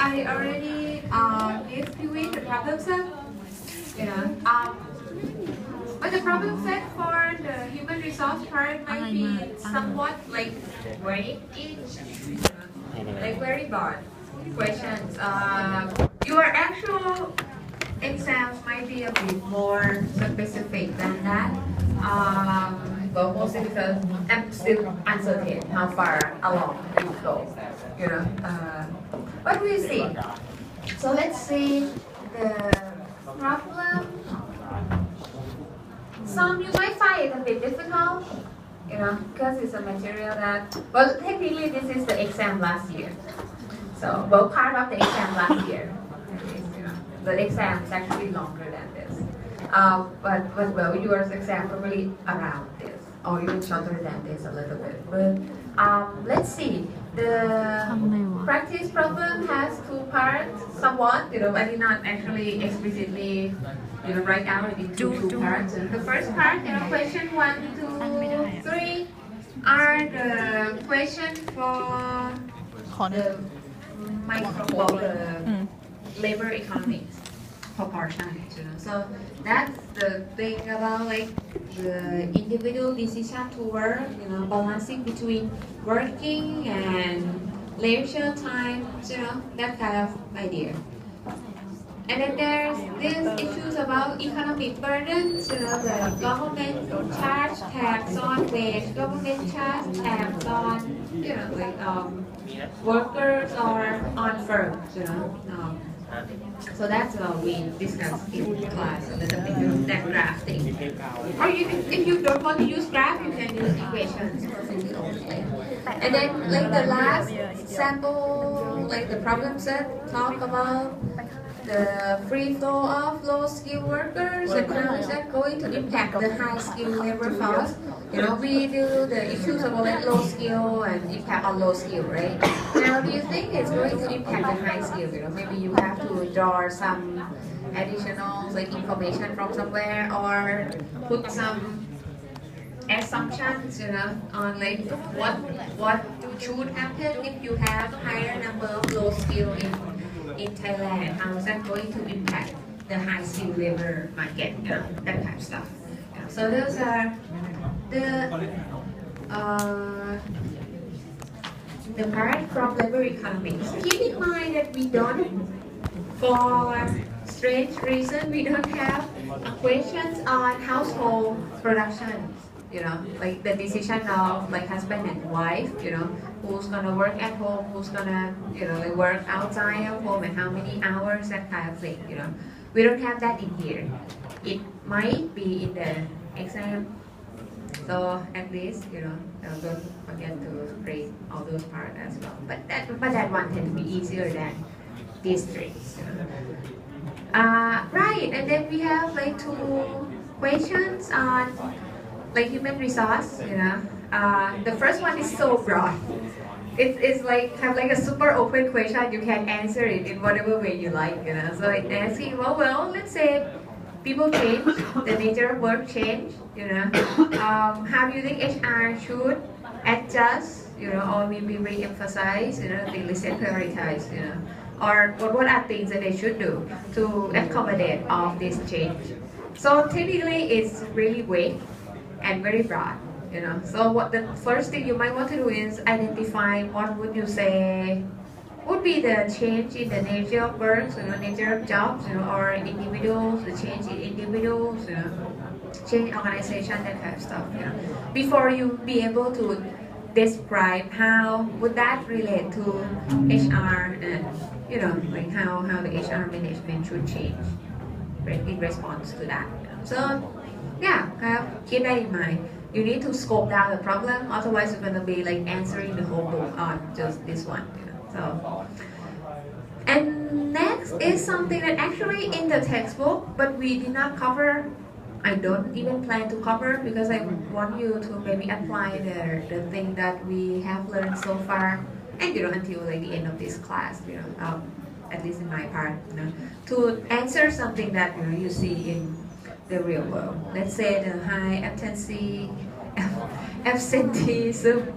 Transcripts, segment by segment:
I already gave you the problem set. Yeah. But the problem set for the human resource part might be somewhat like very each, like very broad questions. Your actual exams might be a bit more specific than that. But mostly because I'm still uncertain how far along it will go. You know. But we'll see. So let's see the problem. Some you might find it a bit difficult, you know, because it's a material that, well, technically this is the exam last year. So, well, part of the exam last year. You know, the exam is actually longer than this. But well, yours exam probably around this, or even shorter than this a little bit. But let's see. The practice problem has two parts, somewhat. You know, I did not actually explicitly, you know, write out it into two parts. And the first part, you know, question 1, 2, 3 are the question for the micro, the labor economics proportions, you know. So that's the thing about like the individual decision to work, you know, balancing between working and leisure time, you know, that kind of idea. And then there's these issues about economic burdens, you know, the government charge tax on wage, government charge tax on, you know, like workers or on firms, you know. So that's what we discussed in class a little bit, that graph thing. Or if you don't want to use graph, you can use equations. And then like the last sample, like the problem set, talk about the free flow of low-skilled workers and how is that going to impact the high-skilled labor force. You know, we do the issues about like low-skill and impact on low-skill, right? Now, do you think it's going to impact the high-skill? You know, maybe you have to draw some additional like information from somewhere or put some assumptions, you know, on like what should happen if you have higher number of low-skill in Thailand, how is that going to impact the high-skilled labor market, you know, that kind of stuff. Yeah. So those are the part from labor economics. Keep in mind that we don't, for strange reason, we don't have questions on household production. You know, like the decision of like husband and wife, you know, who's gonna work at home, who's gonna, you know, like work outside of home and how many hours, that kind of thing, you know. We don't have that in here. It might be in the exam. So at least, you know, don't forget to grade all those parts as well. But that one tends to be easier than these three. So. Right, and then we have like two questions on like human resource, you know. The first one is so broad. It's like have like a super open question. You can answer it in whatever way you like, you know. So it asking, well, let's say people change, the nature of work change, you know. How do you think HR should adjust, you know, or maybe re-emphasize, you know, the list and prioritize, you know, or what are things that they should do to accommodate all this change? So technically, it's really vague and very broad, you know. So what the first thing you might want to do is identify what would you say would be the change in the nature of work, you know, nature of jobs, you know, or individuals, the change in individuals, you know, change in organization, that kind of stuff, you know. Before you be able to describe how would that relate to HR and, you know, like how the HR management should change in response to that. You know. So yeah, keep that in mind. You need to scope down the problem, otherwise you're gonna be like answering the whole book on just this one. You know? So, and next is something that actually in the textbook, but we did not cover. I don't even plan to cover because I want you to maybe apply the thing that we have learned so far, and you know until like the end of this class, you know, at least in my part, you know, to answer something that you know you see in the real world. Let's say the high absenteeism,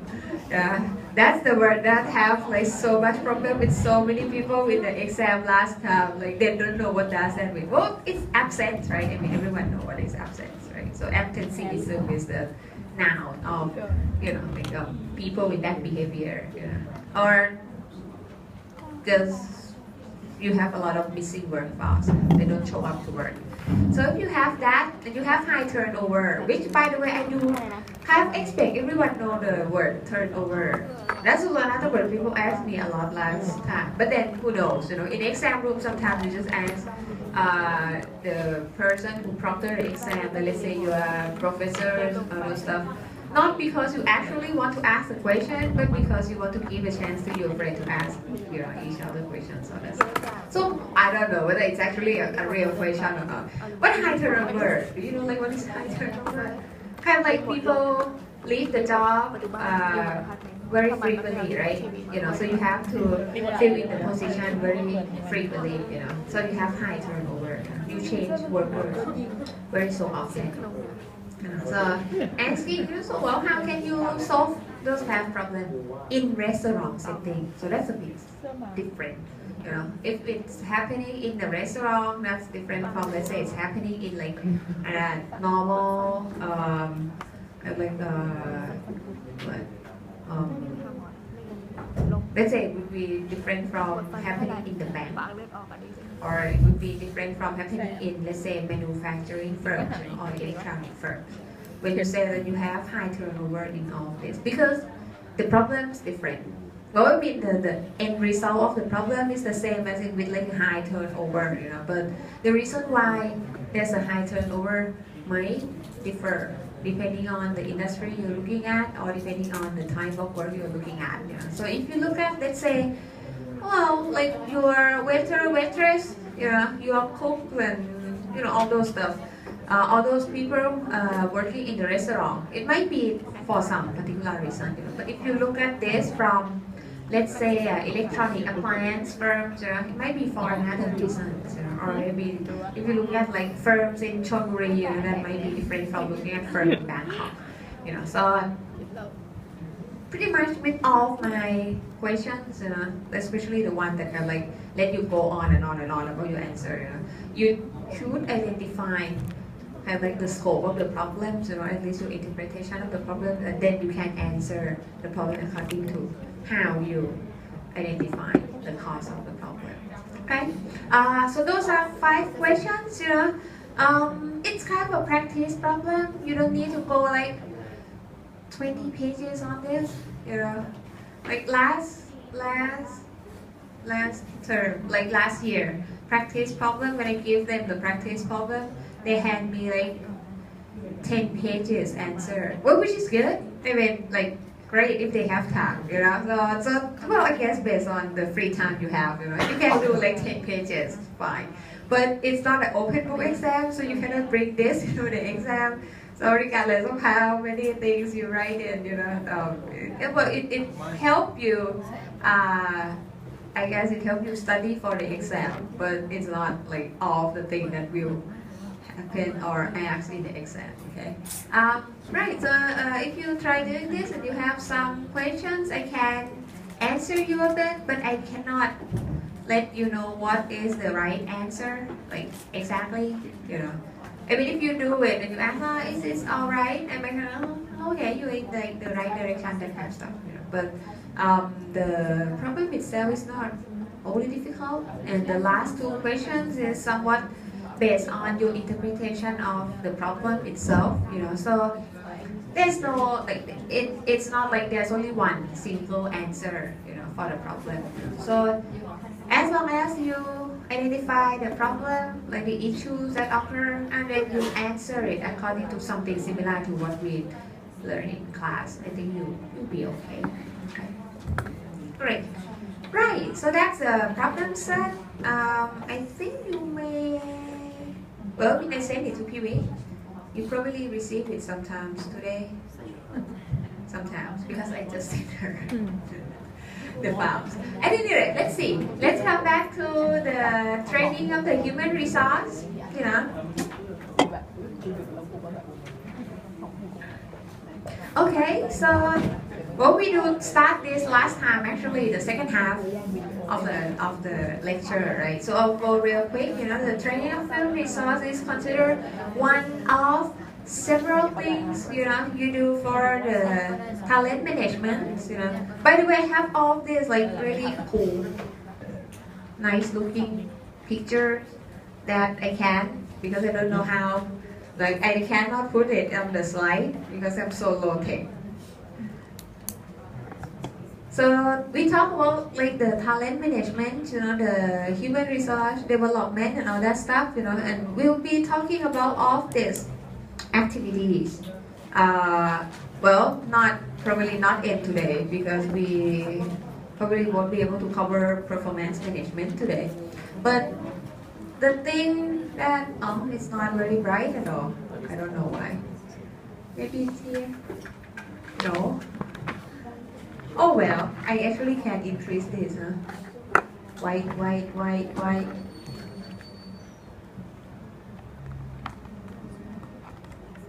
That's the word that have like so much problem with so many people with the exam last time. Like they don't know what does that mean. Well, it's absence, right? I mean, everyone know what is absence, right? So absenteeism is the noun of, like people with that behavior, or just you have a lot of missing workforce. They don't show up to work. So if you have that, and you have high turnover, which by the way I do kind of expect everyone know the word turnover. That's another word people asked me a lot last time. But then who knows? In the exam room sometimes you just ask the person who prompted the exam, let's say you are professors or stuff. Not because you actually want to ask the question, but because you want to give a chance to your friend to ask each other questions. So I don't know whether it's actually a real question or not. But high turnover, do you know like what is high turnover? Kind of like people leave the job very frequently, right? So you have to fill in the position very frequently, So you have high turnover. You change workers very so often. So asking you, so well, how can you solve those kind of problems in restaurant setting? So that's a bit different. If it's happening in the restaurant, that's different from, let's say, it's happening in like normal, let's say it would be different from happening in the bank, or it would be different from happening in, let's say, manufacturing firms or electronic firms. When you say that you have high turnover in all this, because the problem is different. Well, I mean, the end result of the problem is the same as in with like high turnover, but the reason why there's a high turnover might differ depending on the industry you're looking at or depending on the type of work you're looking at. So if you look at, let's say, well, like your waiter, waitress, your cook, and all those stuff. All those people working in the restaurant, it might be for some particular reason. But if you look at this from, let's say, electronic appliance firms, it might be for another reason. Or maybe if you look at like firms in Chonburi, that might be different from looking at firms in Bangkok. So pretty much with all of my questions, especially the one that can like let you go on and on and on about your answer, you should identify like the scope of the problems, at least your interpretation of the problem, and then you can answer the problem according to how you identify the cause of the problem. Okay, so those are 5 questions. It's kind of a practice problem. You don't need to go like 20 pages on this. Like last term, like last year, practice problem. When I give them the practice problem, they hand me like 10 pages answer, well, which is good. I mean, like, great if they have time, So, well, I guess based on the free time you have, you can do like 10 pages, fine. But it's not an open book exam, so you cannot bring this to the exam. So regardless of how many things you write in, it helps you, I guess it helps you study for the exam, but it's not like all of the things that will happen or asked in the exam, okay? Right, so if you try doing this and you have some questions, I can answer you a bit, but I cannot let you know what is the right answer, like exactly, I mean, if you do it and you ask, is this all right? I'm like, oh, okay, you're in the right direction, that kind of stuff, But the problem itself is not only difficult, and the last 2 questions is somewhat based on your interpretation of the problem itself, So there's no it's not like there's only one simple answer, for the problem. So as long as you identify the problem, like the issues that occur, and then you answer it according to something similar to what we learned in class, I think you'll be okay. Okay, great. Right, so that's a problem set. I think you may. Well, when I send it to PV, you probably received it sometimes today. Sometimes, because I just sent her the files. At any rate, let's see. Let's come back to the training of the human resource, Okay, so Well, we do start this last time, actually the second half of the lecture, right? So I'll go real quick. The training of film resource is considered one of several things you do for the talent management. By the way, I have all these like really cool, nice looking pictures that I can, because I don't know how. Like I cannot put it on the slide because I'm so low tech. So we talk about like the talent management, the human resource development and all that stuff, and we'll be talking about all these activities. Well, probably not in today, because we probably won't be able to cover performance management today. But the thing that, it's not very bright at all. I don't know why. Maybe it's here. No. Oh well, I actually can increase this. White.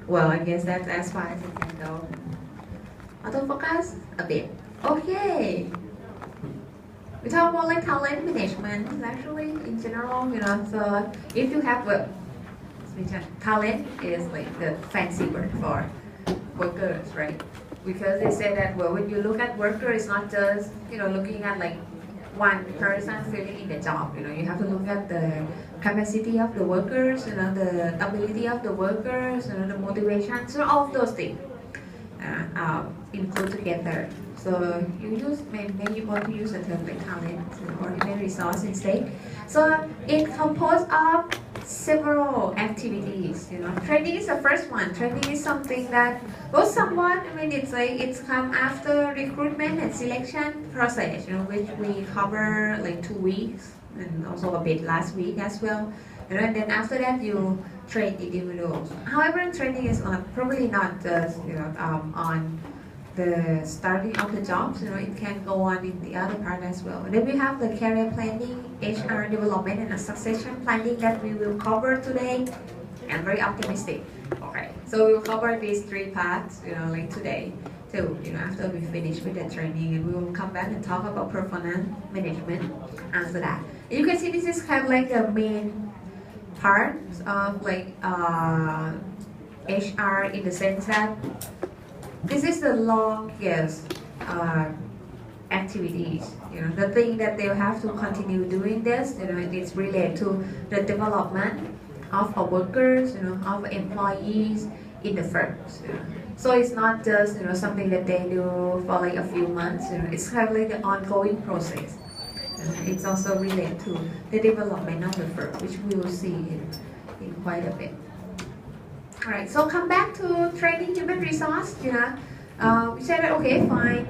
Well, I guess that's as far as it can go. Autofocus a bit. Okay. We talk about like talent management actually in general, So if you have talent is like the fancy word for workers, right? Because they say that, well, when you look at worker, it's not just looking at like one person filling in the job. You have to look at the capacity of the workers, the ability of the workers, the motivation, so all of those things include together. So maybe you want to use the term like talent or human resource instead. So it composed of several activities. Training is the first one. Training is something that somewhat. It's come after recruitment and selection process. Which we cover like 2 weeks and also a bit last week as well. And then after that you train individuals. However, training is probably not just on the starting of the jobs, it can go on in the other part as well. And then we have the career planning, HR development, and a succession planning that we will cover today. I'm very optimistic. Okay, so we'll cover these 3 parts, like today, too. After we finish with the training, and we will come back and talk about performance management after that. And you can see this is kind of like the main part of like HR in the sense that this is the longest activities. The thing that they'll have to continue doing this. It's related to the development of our workers, of employees in the firms. So it's not just something that they do for like a few months. It's kind of like the ongoing process. It's also related to the development of the firm, which we will see in quite a bit. Alright, so come back to training human resource. We said that, okay, fine.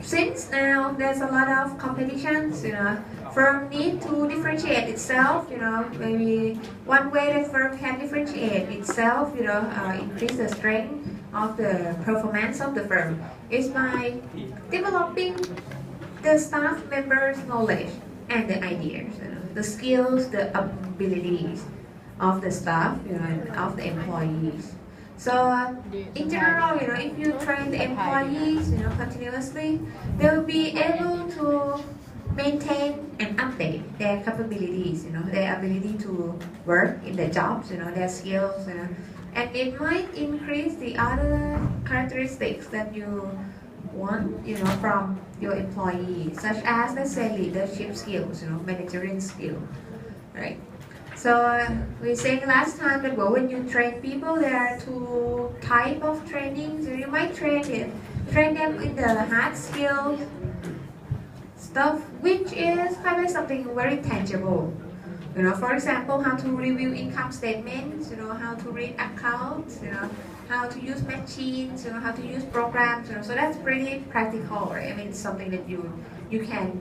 Since now there's a lot of competitions, firm need to differentiate itself. Maybe one way that firm can differentiate itself, increase the strength of the performance of the firm is by developing the staff members' knowledge and the ideas, the skills, the abilities of the staff, and of the employees. So in general, if you train the employees, continuously, they will be able to maintain and update their capabilities, their ability to work in the jobs, their skills, and it might increase the other characteristics that you want, from your employees, such as, let's say, leadership skills, managerial skill, right? So we said last time that, well, when you train people, there are 2 types of training. So you might train them in the hard skills stuff, which is kind of something very tangible. For example, how to review income statements, how to read accounts, how to use machines, how to use programs. So that's pretty practical, right? It's something that you can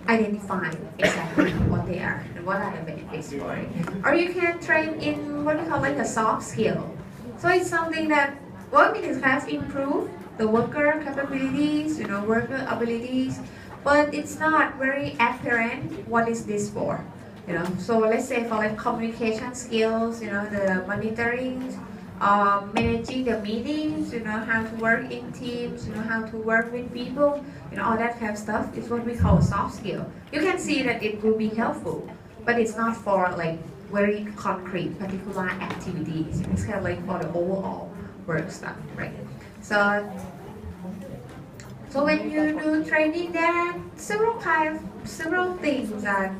identify exactly what they are and what are the benefits for it. Or you can train in what we call like a soft skill. So it's something that it has improved the worker capabilities, worker abilities, but it's not very apparent what is this for. So let's say for like communication skills, the monitoring managing the meetings, how to work in teams, how to work with people, all that kind of stuff is what we call soft skill. You can see that it will be helpful, but it's not for like very concrete, particular activities. It's kind of like for the overall work stuff, right? So when you do training, there are several things that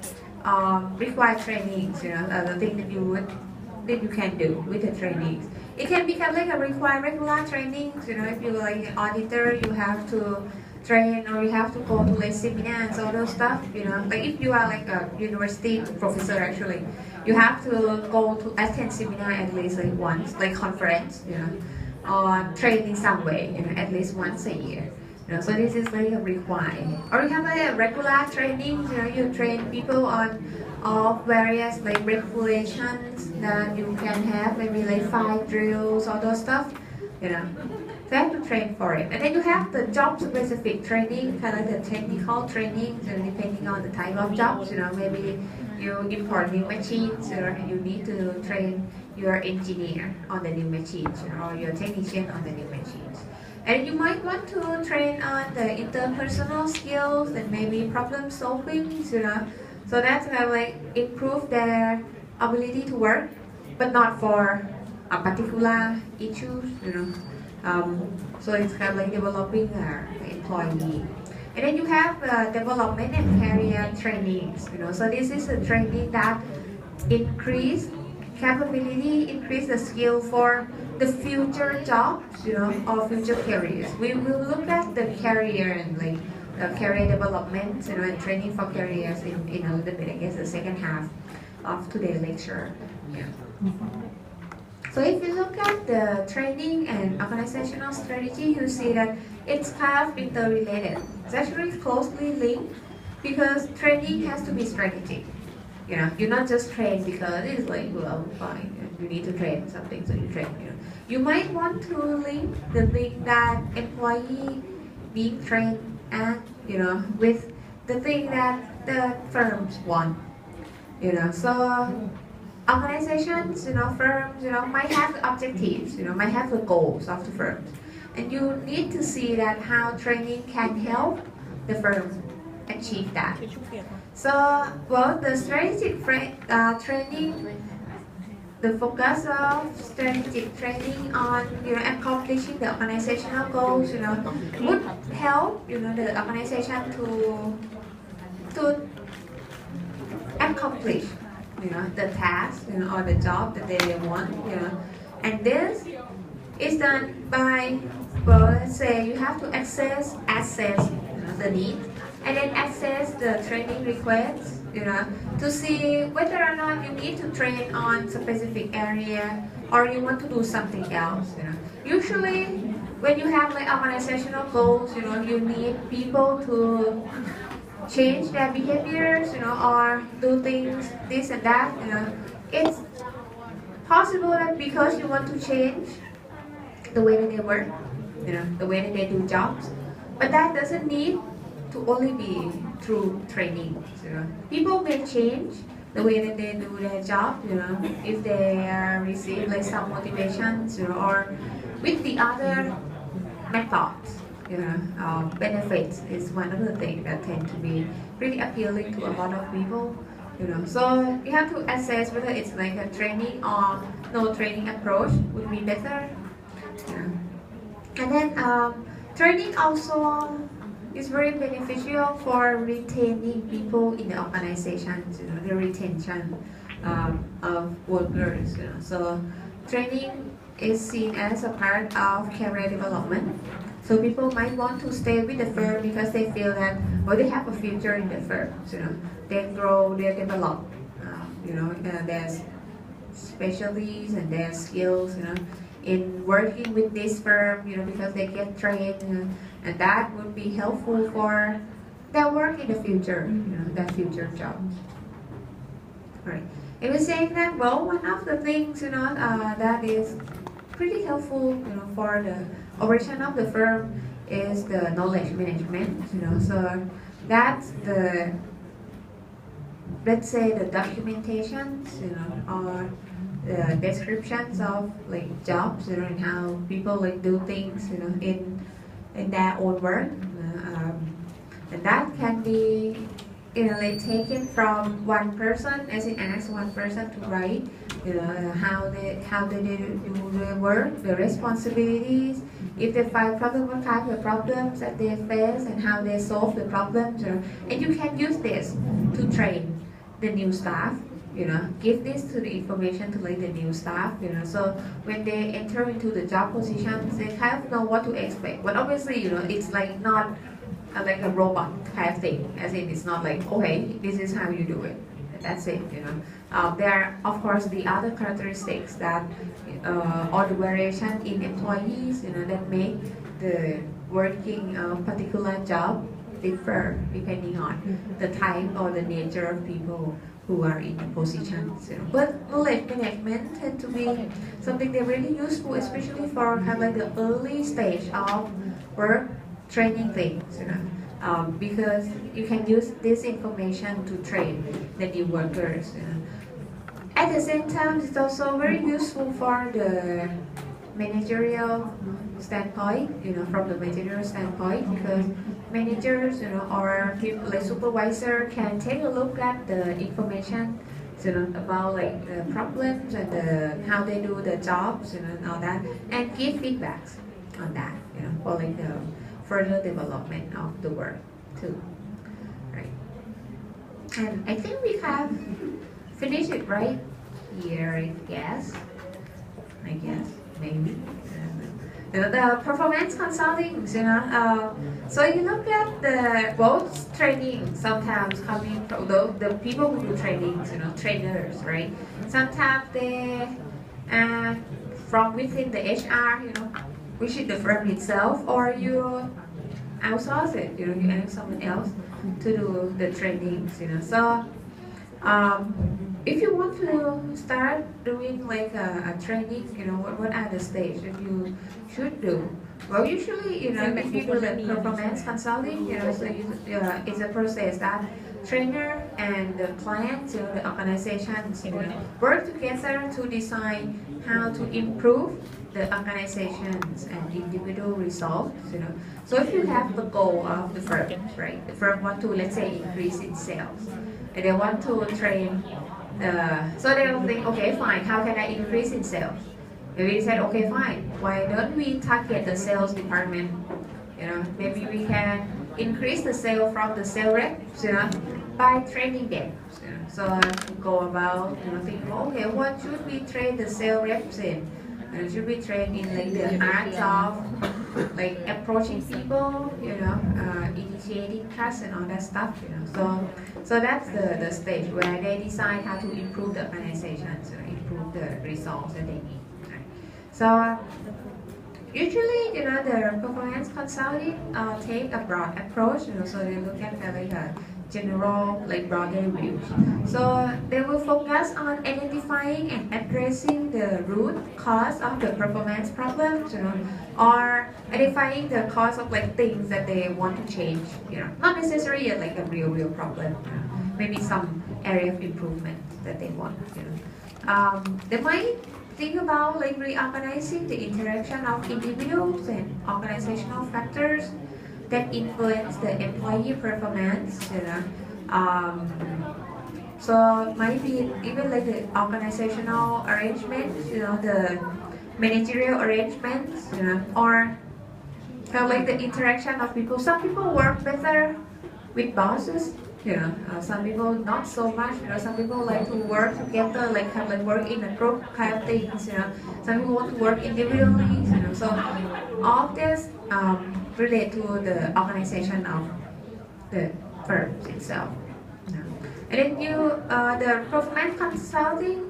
require trainings. The thing that you can do with the trainings. It can become like a require regular trainings. If you're like an auditor, you have to train or you have to go to like seminars, all those stuff. Like if you are like a university professor, actually, you have to go to attend seminar at least like once, like conference. Or train in some way, at least once a year. So this is like a required. Or you have like a regular training. You train people on all various like regulations that you can have, maybe like fire drills, all those stuff. So you have to train for it. And then you have the job specific training, kind of like the technical training, depending on the type of jobs. Maybe you import new machines, or you need to train your engineer on the new machines, or your technician on the new machines. And you might want to train on the interpersonal skills and maybe problem solving, so that's kind of like improve their ability to work, but not for a particular issue, So it's kind of like developing an employee. And then you have development and career trainings, So this is a training that increase capability, increase the skill for the future jobs, or future careers. We will look at the career and like the career development, and training for careers in a little bit, I guess, the second half of today's lecture. Yeah. So if you look at the training and organizational strategy, you see that it's kind of interrelated. It's actually closely linked because training has to be strategic. You're not just trained because it's like, well, fine, you need to train something, so you train. You might want to link the thing that employee being trained at, with the thing that the firms want. So organizations, firms, might have objectives, might have the goals of the firms, and you need to see that how training can help the firm achieve that. So, well, the strategic training, the focus of strategic training on accomplishing the organizational goals, would help the organization to accomplish the task or the job that they want. And this is done by, well, let's say you have to assess the need, and then assess the training requests, to see whether or not you need to train on specific area or you want to do something else. Usually, when you have like organizational goals, you need people to change their behaviors, or do things this and that. It's possible that because you want to change the way that they work, the way that they do jobs, but that doesn't need to only be through training. People may change the way that they do their job, if they receive like some motivation, or with the other methods. Benefits is one of the things that tend to be pretty appealing to a lot of people. So you have to assess whether it's like a training or no training approach would be better. And then training also is very beneficial for retaining people in the organizations, the retention of workers. So training is seen as a part of career development. So people might want to stay with the firm because they feel that, well, they have a future in the firm. They grow, they develop, their specialties and their skills, in working with this firm, because they get trained, and that would be helpful for their work in the future, their future jobs. Right. It was saying that, well, one of the things, that is pretty helpful, for the operation of the firm is the knowledge management, so that's the, let's say, the documentation, or descriptions of like jobs, and how people like do things, in their own work, and that can be, like taken from one person, as it asks one person to write, how they do their work, the responsibilities, if they find problem, what kind of problems that they face, and how they solve the problems, and you can use this to train the new staff. Give this to the information to like the new staff. So when they enter into the job positions, they kind of know what to expect. But obviously, it's like not like a robot kind of thing, as in it's not like, okay, this is how you do it. That's it. There are of course the other characteristics that or the variation in employees, that make the working particular job differ depending on the type or the nature of people who are in positions. But knowledge management tend to be something they're really useful, especially for kind of like the early stage of work training things. Because you can use this information to train the new workers. At the same time, it's also very useful for the managerial standpoint, from the managerial standpoint, because managers, or people like supervisor can take a look at the information, about like the problems and how they do the jobs, and all that, and give feedbacks on that, for like the further development of the work too, right? And I think we have finished it right here, I guess, maybe. The performance consulting, so you look at the both training sometimes coming from the people who do trainings, trainers, right? Sometimes they from within the HR, which is the firm itself, or you outsource it, you ask someone else to do the trainings, So if you want to start doing like a training, what are the stages that you should do? Well, usually, if you do the performance consulting, so it's a process that trainer and the client, the organizations, work together to decide how to improve the organizations and individual results. So if you have the goal of the firm, right? The firm want to, let's say, increase its sales, and they want to train. So they will think, okay, fine, how can I increase in sales? Maybe we said, okay, fine, why don't we target the sales department? Maybe we can increase the sale from the sales reps, by training them. So go about, think, okay, what should we train the sales reps in? Should we train in like the art of like approaching people, initiating trust and all that stuff, So that's the stage where they decide how to improve the organization, improve the results that they need. Right? So usually, the performance consulting take a broad approach, so they look at like a general, like broader views. So they will focus on identifying and addressing the root cause of the performance problems, or identifying the cause of like things that they want to change, not necessarily like a real problem, maybe some area of improvement that they want, They might think about like reorganizing the interaction of individuals and organizational factors that influence the employee performance, So it might be even like the organizational arrangements, the managerial arrangements, or kind of like the interaction of people. Some people work better with bosses, some people not so much, some people like to work together, like kind of like work in a group kind of things, Some people want to work individually, So all of this relate to the organization of the firm itself. And then the performance consulting,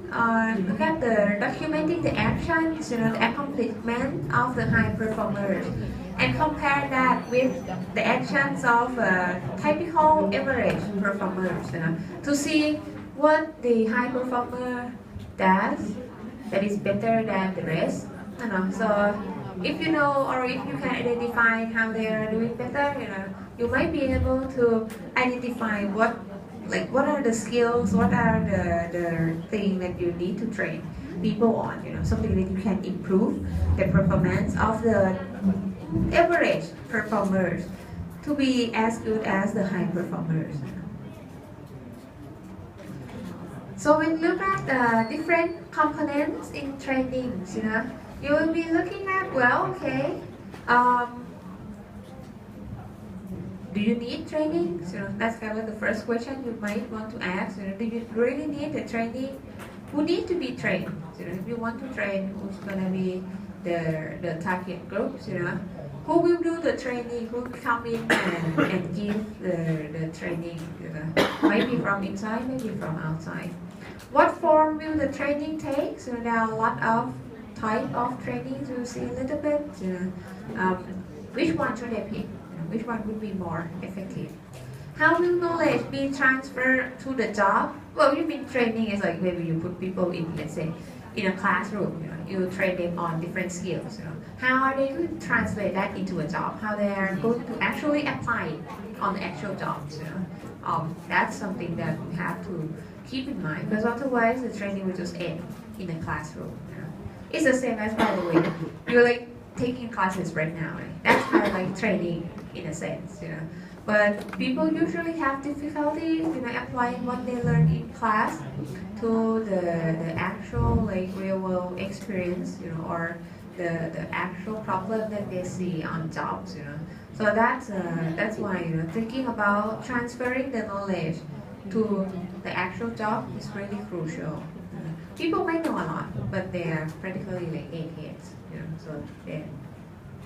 look at the documenting the actions, the accomplishment of the high performers, and compare that with the actions of typical average performers, to see what the high performer does that is better than the rest. So if you know, or if you can identify how they are doing better, you might be able to identify what are the skills, what are the things that you need to train people on, something that you can improve the performance of the average performers to be as good as the high performers. So when you look at the different components in trainings, you will be looking at, well, okay, do you need training? That's kind of the first question you might want to ask. Do you really need the training? Who need to be trained? If you want to train, who's gonna be the target groups? Who will do the training? Who come in and give the training? Maybe from inside, maybe from outside. What form will the training take? There are a lot of type of trainings. We'll see a little bit. Which one should they pick? Which one would be more effective? How will knowledge be transferred to the job? Well, you mean training is like maybe you put people in, let's say, in a classroom. You train them on different skills. How are they going to translate that into a job? How they are going to actually apply it on the actual jobs? That's something that we have to keep in mind, because otherwise the training will just end in a classroom. It's the same as, by the way, you're like taking classes right now. Right? That's kind of like training in a sense, But people usually have difficulties, applying what they learn in class to the actual like real world experience, or the actual problem that they see on jobs, So that's why thinking about transferring the knowledge to the actual job is really crucial. People might know a lot, but they are practically like eggheads, so they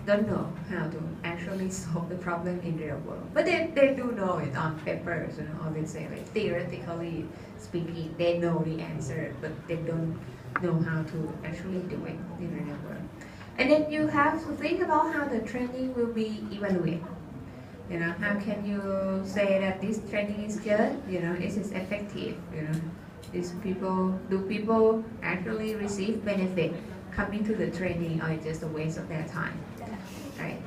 don't know how to actually solve the problem in real world. But they do know it on papers, or they say like theoretically speaking, they know the answer, but they don't know how to actually do it in real world. And then you have to think about how the training will be evaluated. How can you say that this training is good? Is it effective? Do people actually receive benefit coming to the training, or it's just a waste of their time? Right.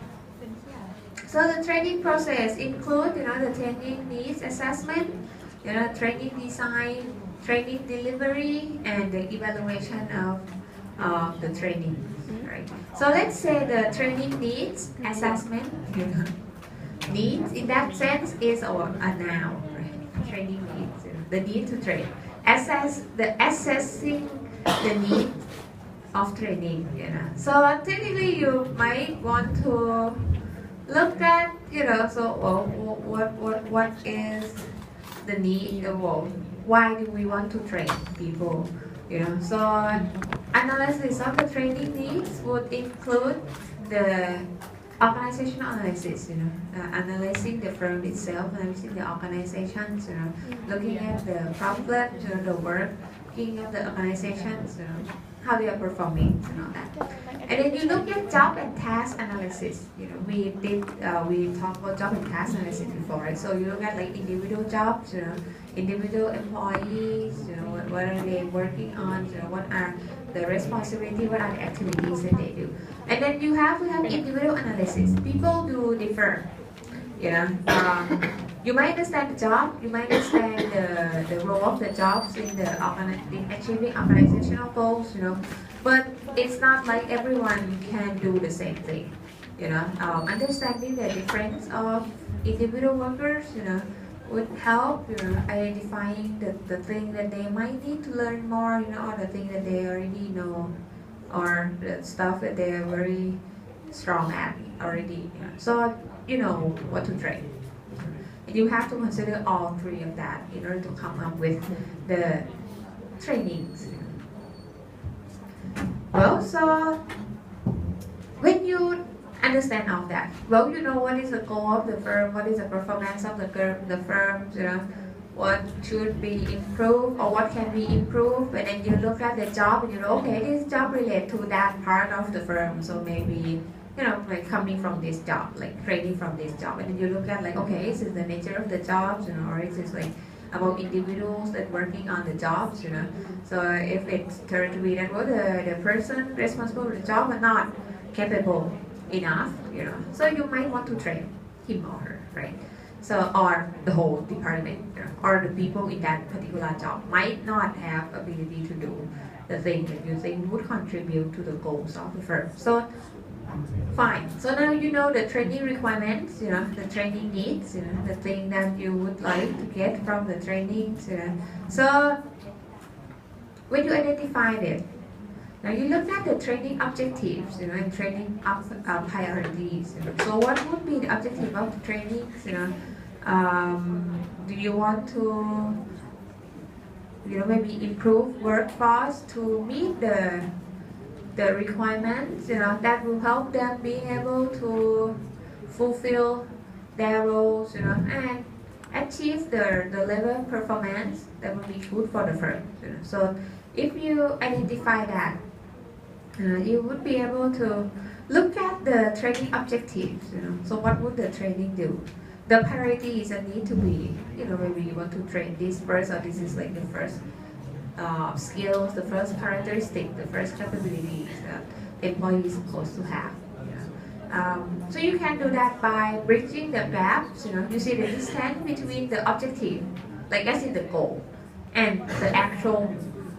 So the training process includes, the training needs assessment, training design, training delivery, and the evaluation of the training. Right. So let's say the training needs assessment. Needs in that sense is a noun. Right? Training needs, the need to train. Assessing the need of training, So typically you might want to look at, so what is the need? Well, why do we want to train people? So analysis of the training needs would include the organizational analysis, analyzing the firm itself, analyzing the organizations, looking at the problems, the work, looking at the organizations, how they are performing and all that. And then you look at job and task analysis. We talked about job and task analysis before, right? So you look at like individual jobs, individual employees, what are they working on, what are the responsibility, what are the activities that they do. And then you have to have individual analysis. People do differ. You might understand the job, you might understand the role of the jobs in achieving organizational goals, but it's not like everyone can do the same thing. Understanding the difference of individual workers, would help, identifying the thing that they might need to learn more, or the thing that they already know, or the stuff that they are very strong at already. So you know what to train. You have to consider all three of that in order to come up with the trainings. Well, so when you understand all that, well, you know what is the goal of the firm, what is the performance of the firm, what should be improved or what can be improved, and then you look at the job and you know, okay, this job relates to that part of the firm, so maybe like coming from this job, like training from this job, and then you look at like, okay, is this the nature of the jobs, or is this like about individuals that working on the jobs, So if it's turned to be that, well, the person responsible for the job are not capable enough, so you might want to train him or her, right? So, or the whole department, or the people in that particular job might not have ability to do the thing that you think would contribute to the goals of the firm. So, fine. So now you know the training requirements, the training needs, the thing that you would like to get from the trainings, So, when you identify it, now you look at the training objectives, and training priorities. So what would be the objective of the trainings? Do you want to, maybe improve workforce to meet the requirements, that will help them being able to fulfill their roles, and achieve the level of performance that will be good for the firm. So if you identify that, you would be able to look at the training objectives. So what would the training do? The priorities that need to be, maybe you want to train this first, or this is like the first skills, the first characteristic, the first capabilities that the employee is supposed to have. So you can do that by bridging the gaps. You see the distance between the objective, like as in the goal, and the actual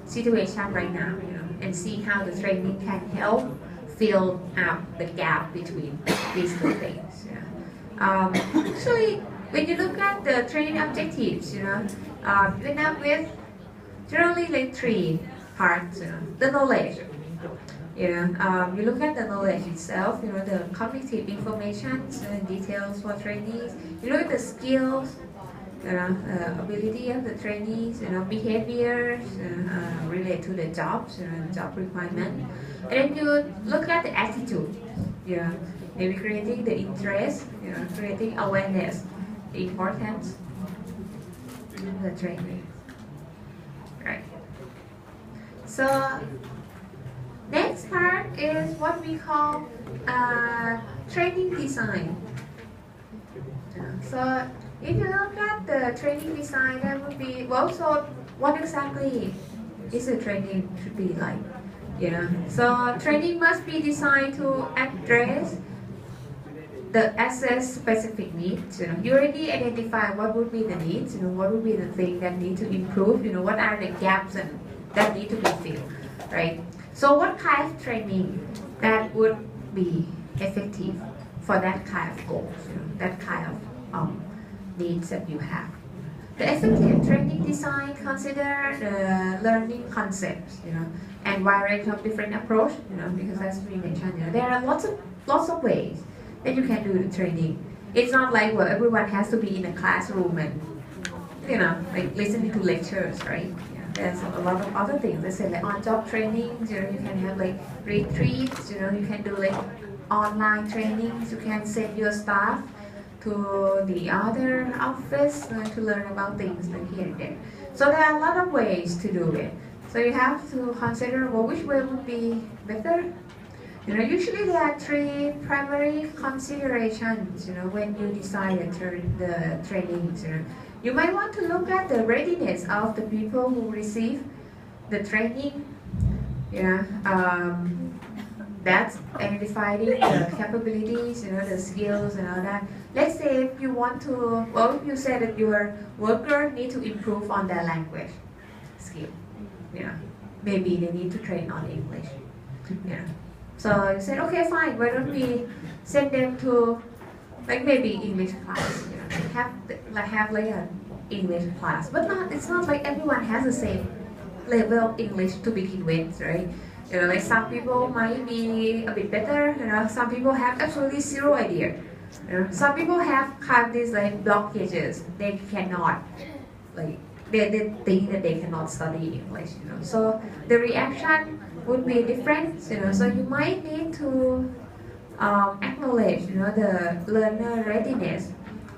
situation right now. And see how the training can help fill up the gap between these two things. Actually, when you look at the training objectives, you end up with generally like three parts. The knowledge. You look at the knowledge itself. The cognitive information and details for trainees. You look at the skills. Ability of the trainees, behaviors relate to the jobs, job requirement, and then you look at the attitude, maybe creating the interest, creating awareness, the importance of the training, right? So next part is what we call training design. So if you look at the training design, that would be, so what exactly is the training should be like? So training must be designed to address the access specific needs. You already identify what would be the needs, what would be the thing that need to improve, what are the gaps and that need to be filled, right? So what kind of training that would be effective for that kind of goals, that kind of needs that you have. The effective training design consider the learning concepts, and variety of different approach, because as we mentioned, there are lots of ways that you can do the training. It's not like everyone has to be in a classroom and like listening to lectures, right? There's a lot of other things. Let's say like on-job trainings, you can have like retreats, you can do like online trainings. You can send your staff to the other office to learn about things like here and there. So there are a lot of ways to do it. So you have to consider which way would be better. Usually there are three primary considerations. When you decide the trainings. You might want to look at the readiness of the people who receive the training. That's identifying the capabilities, the skills and all that. Let's say if you want to, if you say that your worker need to improve on their language skill, maybe they need to train on English, So you said, okay, fine, why don't we send them to, like maybe English class, have like an English class, but it's not like everyone has the same level of English to begin with, right? Like some people might be a bit better, some people have absolutely zero idea. Some people have these like blockages. They cannot, like, they think that they cannot study English, So the reaction would be different, So you might need to acknowledge, the learner readiness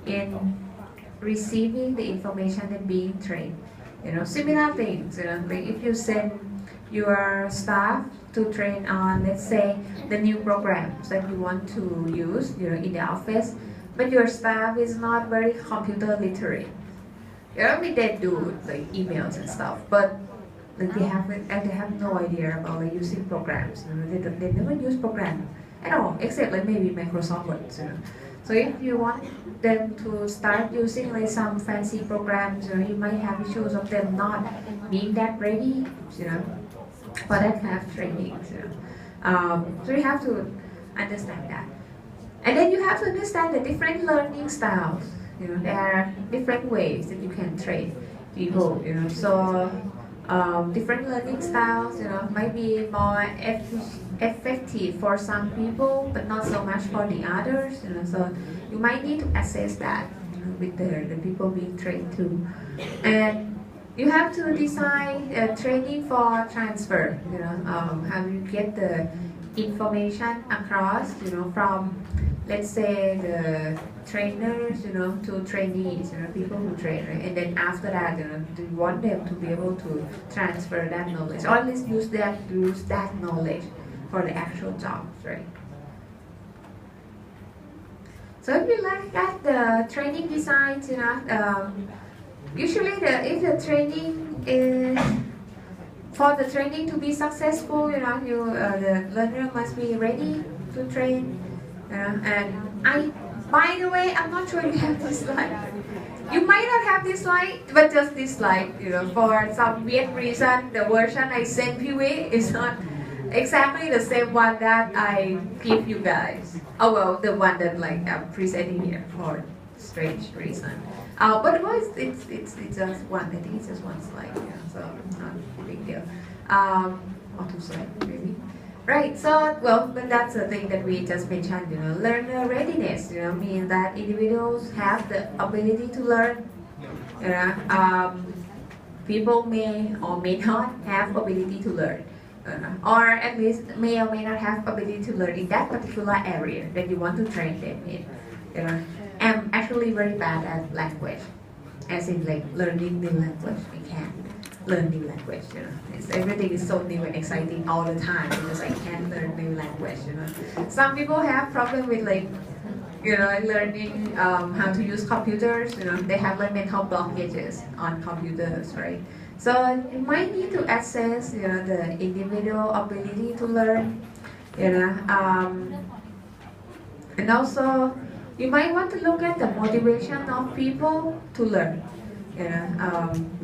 in receiving the information and being trained. Similar things, like if you send your staff to train on, let's say, the new programs that you want to use, in the office, but your staff is not very computer literate. They do like emails and stuff, but like they have no idea about like using programs. They never use programs at all, except like maybe Microsoft Word. So if you want them to start using like some fancy programs, you might have issues of them not being that ready, for that kind of training. So you have to understand that. And then you have to understand the different learning styles. There are different ways that you can train people. So different learning styles, might be more effective for some people, but not so much for the others. So you might need to assess that with the people being trained too. And you have to design training for transfer. How you get the information across. From, let's say, the trainers, to trainees, people who train, right? And then after that, you want them to be able to transfer that knowledge, or at least use that knowledge for the actual jobs, right? So if you look at the training designs, usually if the training is for the training to be successful, the learner must be ready to train. And by the way, I'm not sure you have this slide. You might not have this slide, but just this slide, for some weird reason, the version I sent you is not exactly the same one that I give you guys. Oh well, the one that I'm presenting here for strange reason. But it's just one. I think it's just one slide. So not a big deal. Or two slides maybe. Right. So but that's the thing that we just mentioned. Learner readiness. Means that individuals have the ability to learn. People may or may not have ability to learn. Or at least may or may not have ability to learn in that particular area that you want to train them in. I'm actually very bad at language, as in learning new language. I can't learn new language. Everything is so new and exciting all the time because I can't learn new language. Some people have problem with learning how to use computers. They have mental blockages on computers, right? So you might need to assess, the individual ability to learn, and also you might want to look at the motivation of people to learn.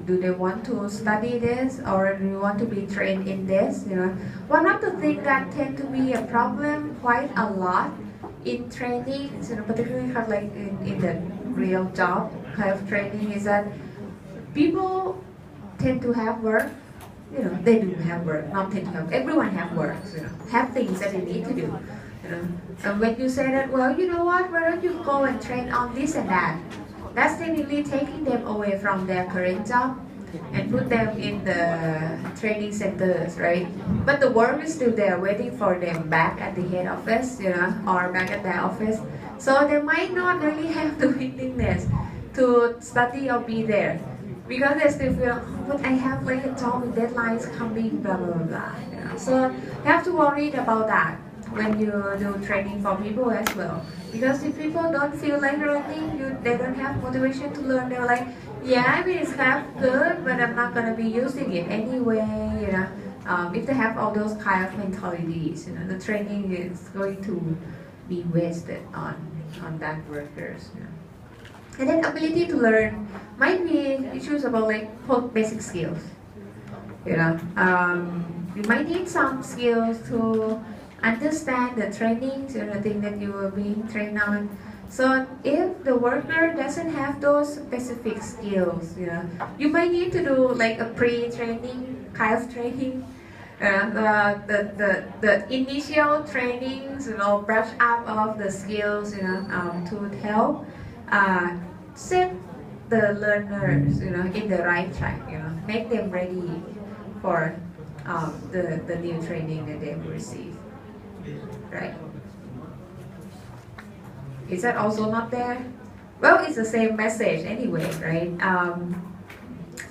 Do they want to study this, or do you want to be trained in this? One of the things that tend to be a problem quite a lot in training, particularly in the real job kind of training, is that people tend to have work. They do have work. Not tend to have. Everyone have work. Have things that they need to do. And when you say that, well, you know what? Why don't you go and train on this and that? That's technically taking them away from their current job and put them in the training centers, right? But the work is still there, waiting for them back at the head office, or back at their office. So they might not really have the willingness to study or be there, because they still feel, oh, but I have a job with deadlines coming, blah blah blah. So you have to worry about that when you do training for people as well. Because if people don't feel like learning, they don't have motivation to learn. They're like, yeah, I mean it's kind of good, but I'm not gonna be using it anyway. If they have all those kind of mentalities, the training is going to be wasted on that workers. And then ability to learn might be issues about basic skills. You might need some skills to understand the trainings, the thing that you are being trained on. So if the worker doesn't have those specific skills, you might need to do a pre-training kind of training. The initial trainings, brush up of the skills, to help set the learners, in the right track, make them ready for the new training that they will receive, right? Is that also not there? Well, it's the same message anyway, right?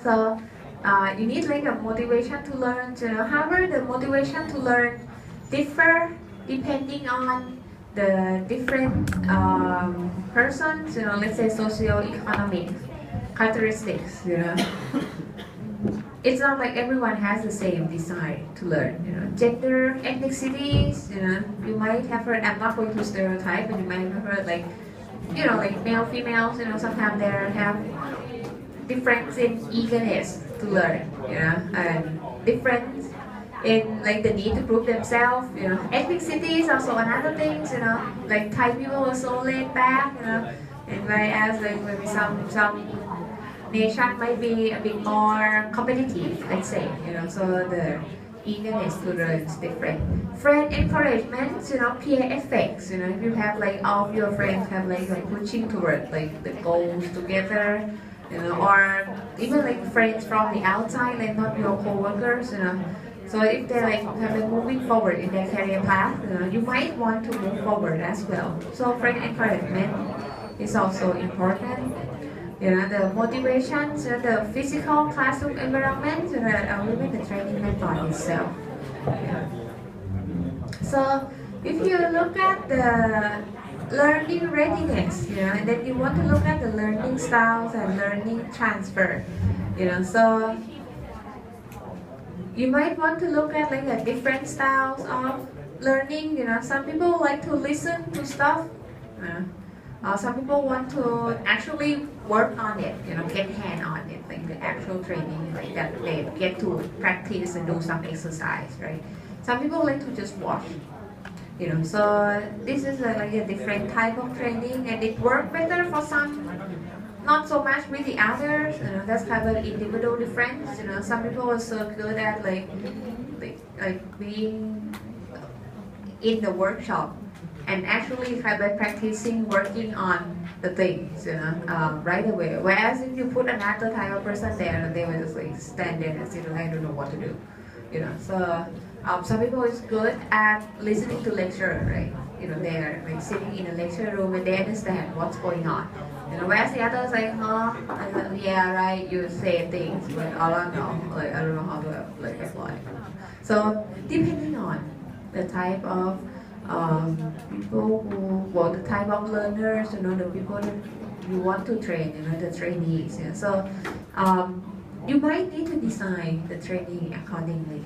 So you need a motivation to learn. However, the motivation to learn differ depending on the different persons. Let's say socio-economic characteristics. It's not like everyone has the same desire to learn. Gender, ethnicities. You might have heard. I'm not going to stereotype, but you might have heard you know, like male, females, you know, sometimes they have difference in eagerness to learn, you know, and difference in like the need to prove themselves, you know. Ethnicity is also another thing, you know, like Thai people are so laid back, you know, and whereas like maybe some nation might be a bit more competitive, let's say, you know, so the eagerness to learn is different. Friend encouragement, you know, peer effects, you know, if you have like all of your friends have like pushing toward like the goals together, you know, or even like friends from the outside, like not your co-workers, you know. So if they like have been moving forward in their career path, you know, you might want to move forward as well. So friend encouragement is also important. You know, the motivation, so the physical classroom environment, so that even the training method itself. Yeah. So if you look at the learning readiness, you know, and then you want to look at the learning styles and learning transfer, you know, so you might want to look at like a different styles of learning, you know. Some people like to listen to stuff. Some people want to actually work on it, you know, get hand on it, like the actual training, like that they get to practice and do some exercise, right? Some people like to just watch, you know. So this is like a different type of training, and it works better for some, not so much with the others. You know, that's kind of an individual difference. You know, some people are so good at like being in the workshop and actually kind of practicing working on the things, you know, right away. Whereas if you put another type of person there, they will just like stand there and say, I don't know what to do, you know. So some people is good at listening to lecture, right? You know, they're like sitting in a lecture room and they understand what's going on. You know, whereas the others like, yeah, right, you say things, but all I know, like I don't know how to like apply. So depending on the type of people who, well, the type of learners, you know, the people that you want to train, you know, the trainees. You know, so you might need to design the training accordingly.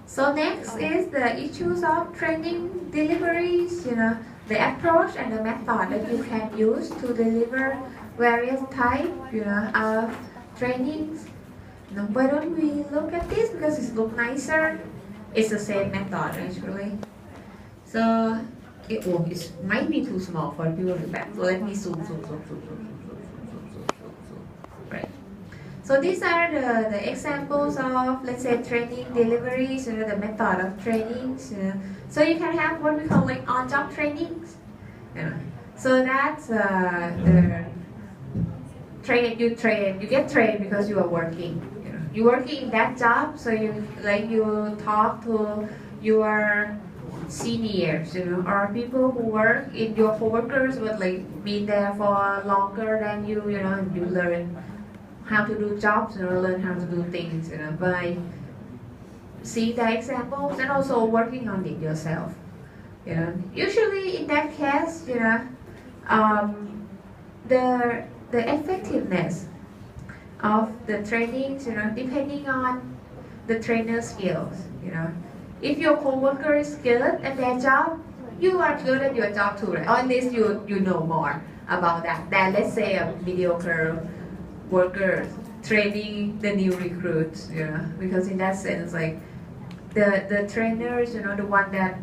So next is the issues of training deliveries, you know, the approach and the method that you can use to deliver various types, you know, of trainings. Now, why don't we look at this because it looks nicer? It's the same method actually. So it might be too small for people to back. So let me zoom. Right. So these are the examples of, let's say, training deliveries, you know, the method of trainings. You know. So you can have what we call like on-job trainings. You know. So that's the you get trained because you are working. You know. You're working in that job, so you talk to your seniors, you know, or people who work in your coworkers but like been there for longer than you, you know, and you learn how to do jobs, you know, learn how to do things, you know, by seeing the examples and also working on it yourself. You know, usually in that case, you know, the effectiveness of the trainings, you know, depending on the trainer's skills, you know. If your coworker is good at their job, you are good at your job too, right? Or at least you know more about that than, let's say, a mediocre worker training the new recruits, you know, because in that sense, like the trainers, you know, the one that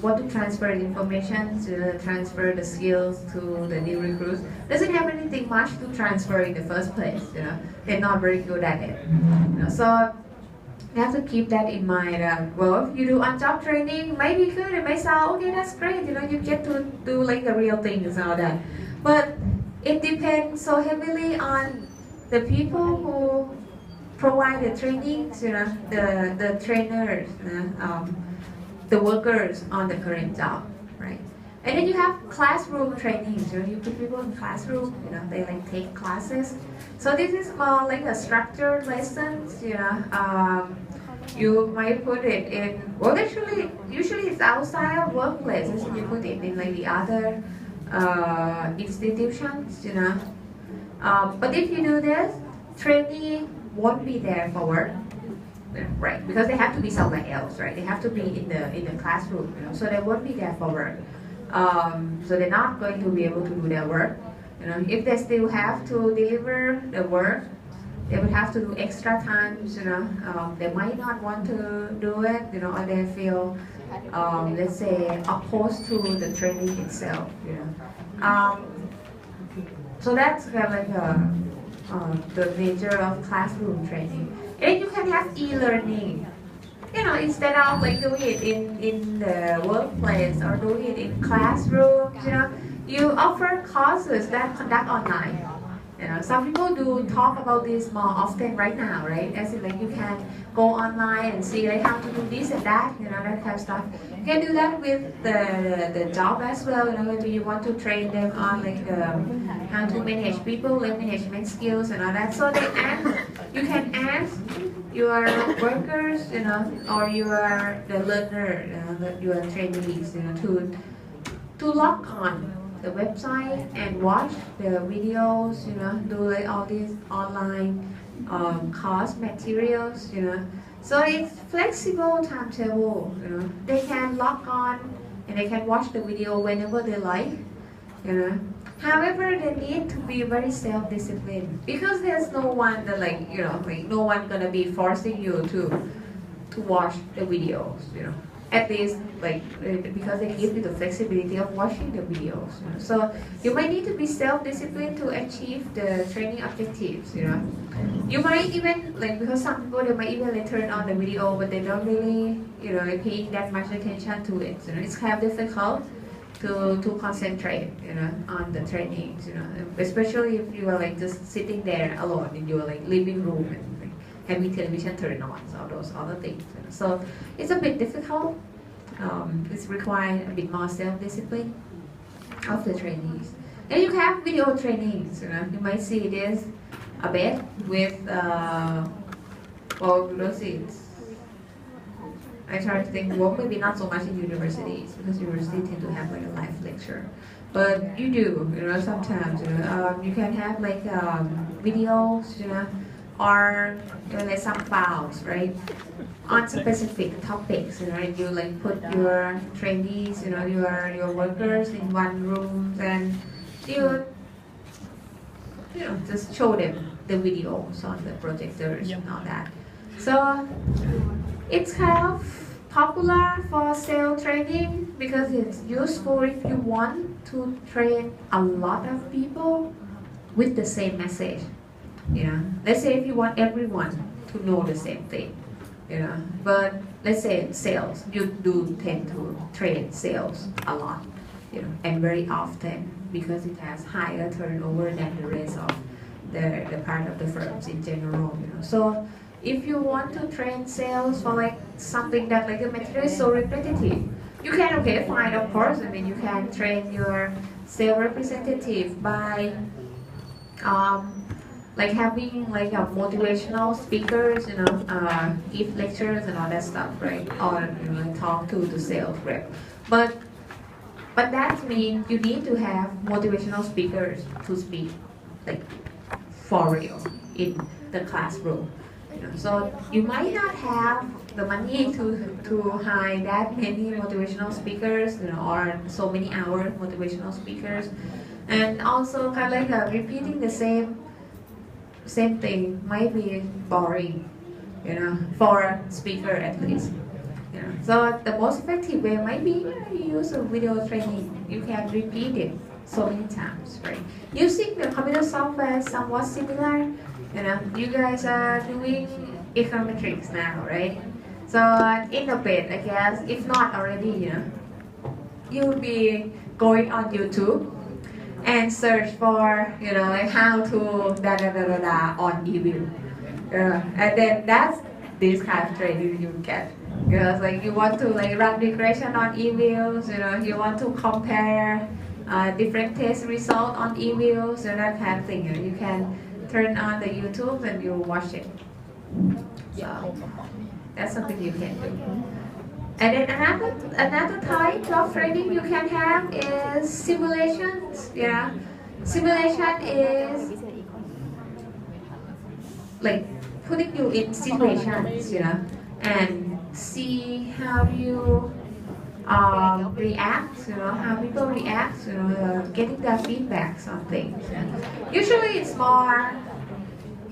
want to transfer the information, to transfer the skills to the new recruits, doesn't have anything much to transfer in the first place, you know. They're not very good at it, you know. So you have to keep that in mind. Well, if you do on-job training, might be good, it may sound, okay, that's great, you know, you get to do like the real things and all that. But it depends so heavily on the people who provide the trainings, you know, the trainers, the workers on the current job, right? And then you have classroom trainings, you know, you put people in classroom, you know, they like take classes. So this is more like a structured lessons, you know. You might put it in, well, actually, usually it's outside of workplaces, and you put it in like the other institutions, you know. But if you do this, trainee won't be there for work. right? Because they have to be somewhere else, right? They have to be in the classroom, so they won't be there for work. So they're not going to be able to do their work. If they still have to deliver the work, they would have to do extra times. They might not want to do it. Or they feel, let's say, opposed to the training itself. So that's kind of like the nature of classroom training. And you can have e-learning. Instead of like doing it in the workplace or doing it in classrooms, you offer courses that conduct online. Some people do talk about this more often right now, right? As in, like, you can go online and see like how to do this and that, that kind of stuff. You can do that with the job as well. Maybe you want to train them on like how to manage people, like management skills and all that. So you can ask your workers, or the learner, your trainees, to log on the website and watch the videos, do like all these online course materials, So it's flexible timetable, They can log on and they can watch the video whenever they like, However, they need to be very self-disciplined because there's no one that like no one gonna be forcing you to watch the videos, At least because they give you the flexibility of watching the videos. So you might need to be self-disciplined to achieve the training objectives. You might even because some people they might even turn on the video, but they don't really paying that much attention to it. It's kind of difficult to concentrate on the trainings. Especially if you are just sitting there alone in your living room and having television turned on, all those other things. So it's a bit difficult. It's required a bit more self-discipline of the trainees. And you have video trainings. You might see this a bit with I try to think, well, maybe not so much in universities because universities tend to have like a live lecture, but you do, sometimes, you can have videos, or like some files, right, on specific topics, and you put your trainees, your workers in one room, and you just show them the videos on the projectors and all that. So it's kind of popular for sales training because it's useful if you want to train a lot of people with the same message. Let's say if you want everyone to know the same thing, but let's say sales, you do tend to train sales a lot, and very often because it has higher turnover than the rest of the part of the firms in general. So if you want to train sales for something that the material is so repetitive, you can, fine, of course. You can train your sales representative by having a motivational speakers, give lectures and all that stuff, right? Or talk to the sales rep. But that means you need to have motivational speakers to speak for real in the classroom. So you might not have the money to hire that many motivational speakers, or so many hours motivational speakers, and also kind of repeating the same thing might be boring, for a speaker at least. So the most effective way might be you use a video training. You can repeat it so many times, right? Using the computer software is somewhat similar. You guys are doing econometrics now, right? So innovate, I guess, if not already, you will be going on YouTube and search for, how to da on eView. And then that's this kind of training you get. Because you want to run regression on eViews, you want to compare different test results on eViews, that kind of thing. You can turn on the YouTube and you watch it. So that's something you can do. And then another type of training you can have is simulations. Simulation is putting you in situations, and see how you react, how people react, getting their feedbacks on things. Usually it's more,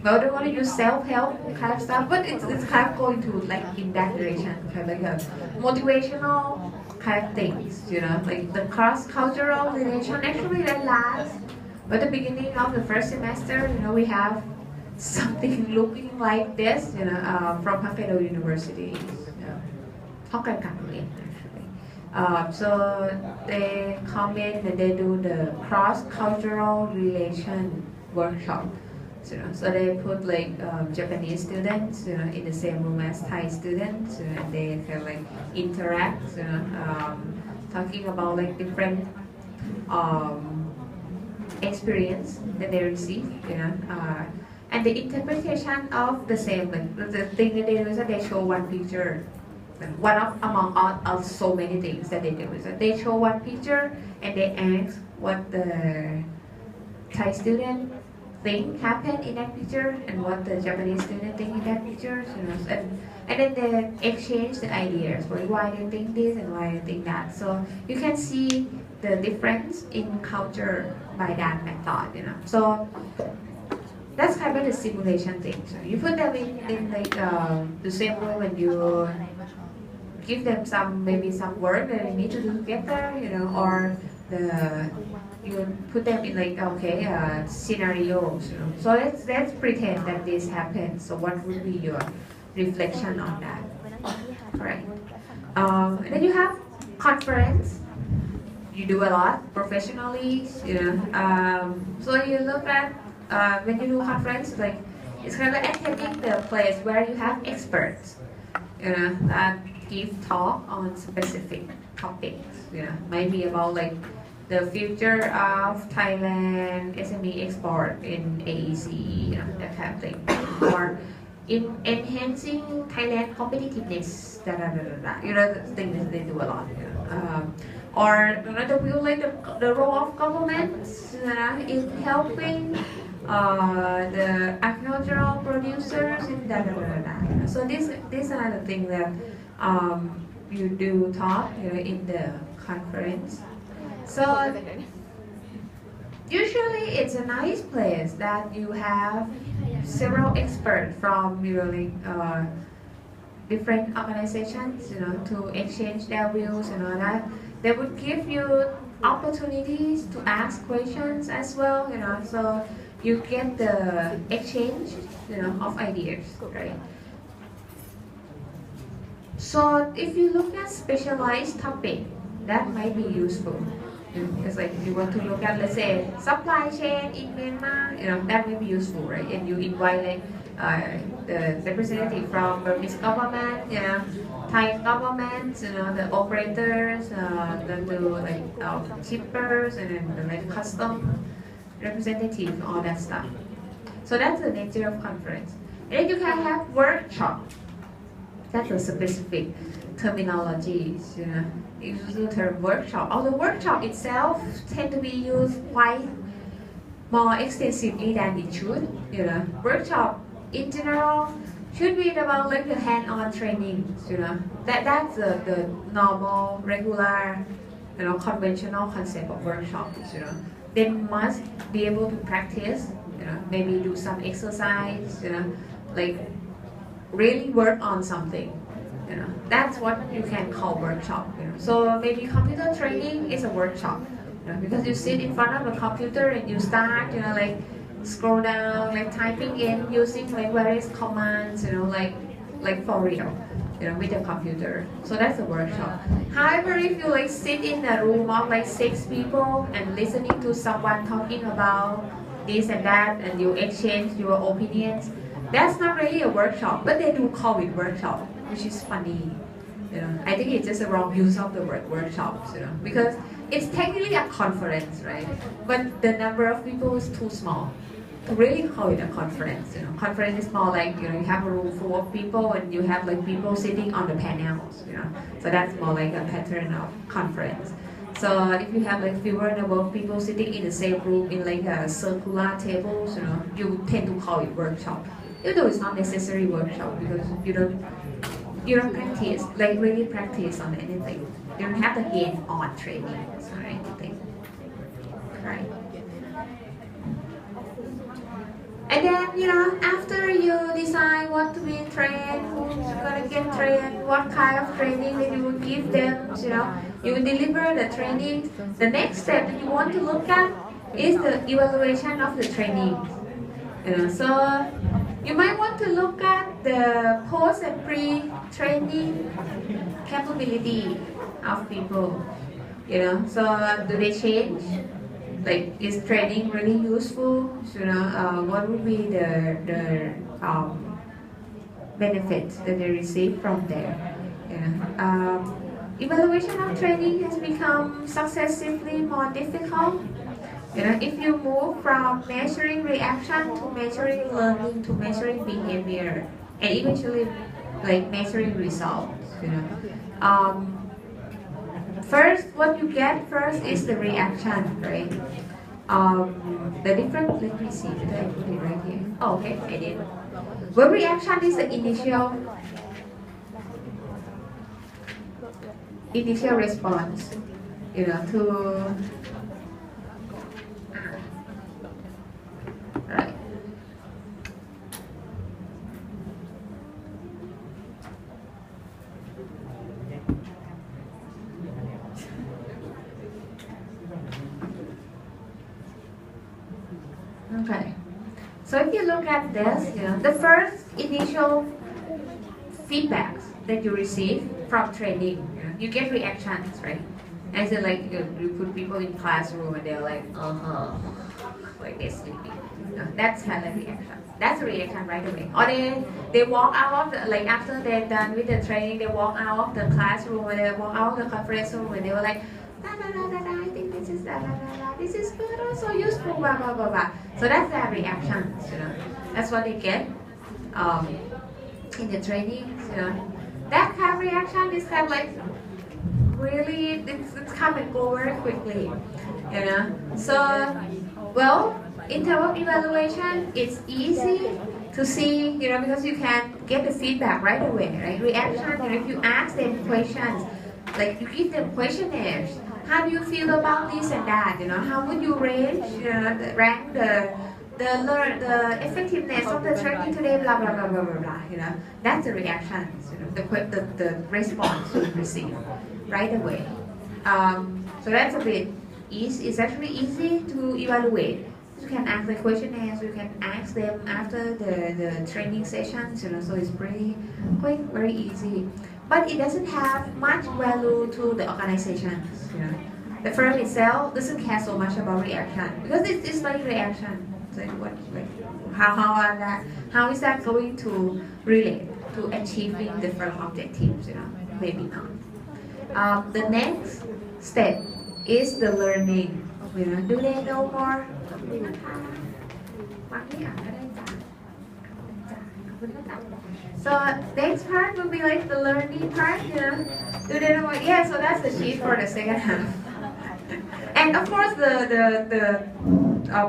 well, they want to use self-help kind of stuff, but it's kind of going to like in that direction, kind of like a motivational kind of things, like the cross-cultural relation actually that lasts. But the beginning of the first semester, we have something looking like this, from Hokkaido University, Hokkaido actually. So they come in and they do the cross-cultural relation workshop. So they put like Japanese students, in the same room as Thai students, and they kind of like interact, talking about like different experience that they receive, and the interpretation of the same, like the thing that they do is that they show one picture. One among all so many things that they do is that they show one picture and they ask what the Thai student think happened in that picture and what the Japanese student think in that picture, and then they exchange the ideas, why they think this and why they think that. So you can see the difference in culture by that method, So that's kind of the simulation thing. So you put them in like the same room and you give them maybe some work that they need to do together, or you put them in like scenarios. So let's pretend that this happens. So what would be your reflection on that? Right. And then you have conference. You do a lot professionally, so you look at when you do conference, like it's kind of like attending the place where you have experts, that give talk on specific topics, maybe about like the future of Thailand SME export in AEC, that kind of thing, or in enhancing Thailand competitiveness, the things that they do a lot, or the view like the role of governments in helping the agricultural producers in So these are the things that you do talk in the conference. So usually it's a nice place that you have several experts from different organizations, to exchange their views and all that. They would give you opportunities to ask questions as well, so you get the exchange, of ideas, right? So if you look at specialized topic, that might be useful. Because like if you want to look at, let's say, supply chain in Myanmar, that may be useful, right? And you invite like the representative from Burmese government, Thai government, the operators, the shippers, and then the like custom representative, all that stuff. So that's the nature of conference. And then you can have workshop. That's a specific terminology, You use the term workshop. Although workshop itself tend to be used quite more extensively than it should. Workshop in general should be about like the hand-on training. That's the normal, regular, conventional concept of workshops. They must be able to practice. Maybe do some exercise. Like really work on something. That's what you can call workshop. So maybe computer training is a workshop. Because you sit in front of a computer and you start, like scroll down, like typing in using like various commands, like for real, with a computer. So that's a workshop. However, if you like sit in a room of like 6 people and listening to someone talking about this and that, and you exchange your opinions, that's not really a workshop, but they do call it workshop, which is funny. I think it's just a wrong use of the word workshops, because it's technically a conference, right? But the number of people is too small to really call it a conference. Conference is more like, you have a room full of people and you have like people sitting on the panels, So that's more like a pattern of conference. So if you have like fewer number of people sitting in the same room in like a circular tables, you tend to call it workshop. even though it's not necessary workshop because you don't practice, like really practice on anything. You don't have the hands-on training or anything, right? And then, after you decide what to be trained, who's gonna get trained, what kind of training that you will give them, you will deliver the training. The next step that you want to look at is the evaluation of the training. So you might want to look at the post and pre-training capability of people. So do they change? Like, is training really useful? What would be the benefits that they receive from there? Evaluation of training has become successively more difficult. If you move from measuring reaction to measuring learning to measuring behavior, and eventually like measuring results. First, what you get first is the reaction, right? The different, let me see, did I put it right here? Oh, okay, I did. Well, reaction is the initial response, to, right. Okay, so if you look at this, the first initial feedbacks that you receive from training, you get reactions, right? As in, like, you put people in classroom and they're like, like they're sleeping. That's kind of reaction. That's a reaction right away. Or they walk out of the, like after they're done with the training, they walk out of the classroom or they walk out of the conference room and they were like, I think this is this is good, so useful, blah blah blah blah. So that's their reactions, That's what they get in the training, That kind of reaction is kind of like really, it's come and go very quickly, So, well, in terms of evaluation, it's easy to see, because you can get the feedback right away, right? Reaction, if you ask them questions, like you give them questionnaires. How do you feel about this and that? How would you rank the effectiveness of the training today? Blah blah blah blah blah blah. That's the reactions. The response you receive right away. So that's a bit easy. It's actually easy to evaluate. You can ask the questionnaires. You can ask them after the training sessions. So it's pretty quick, very easy. But it doesn't have much value to the organizations. The firm itself doesn't care so much about reaction because it's like reaction. So how is that going to relate to achieving the firm objectives? Maybe not. The next step is the learning. Do they know more? So next part will be like the learning part, Do they know what? Yeah, so that's the sheet for the second half. And of course the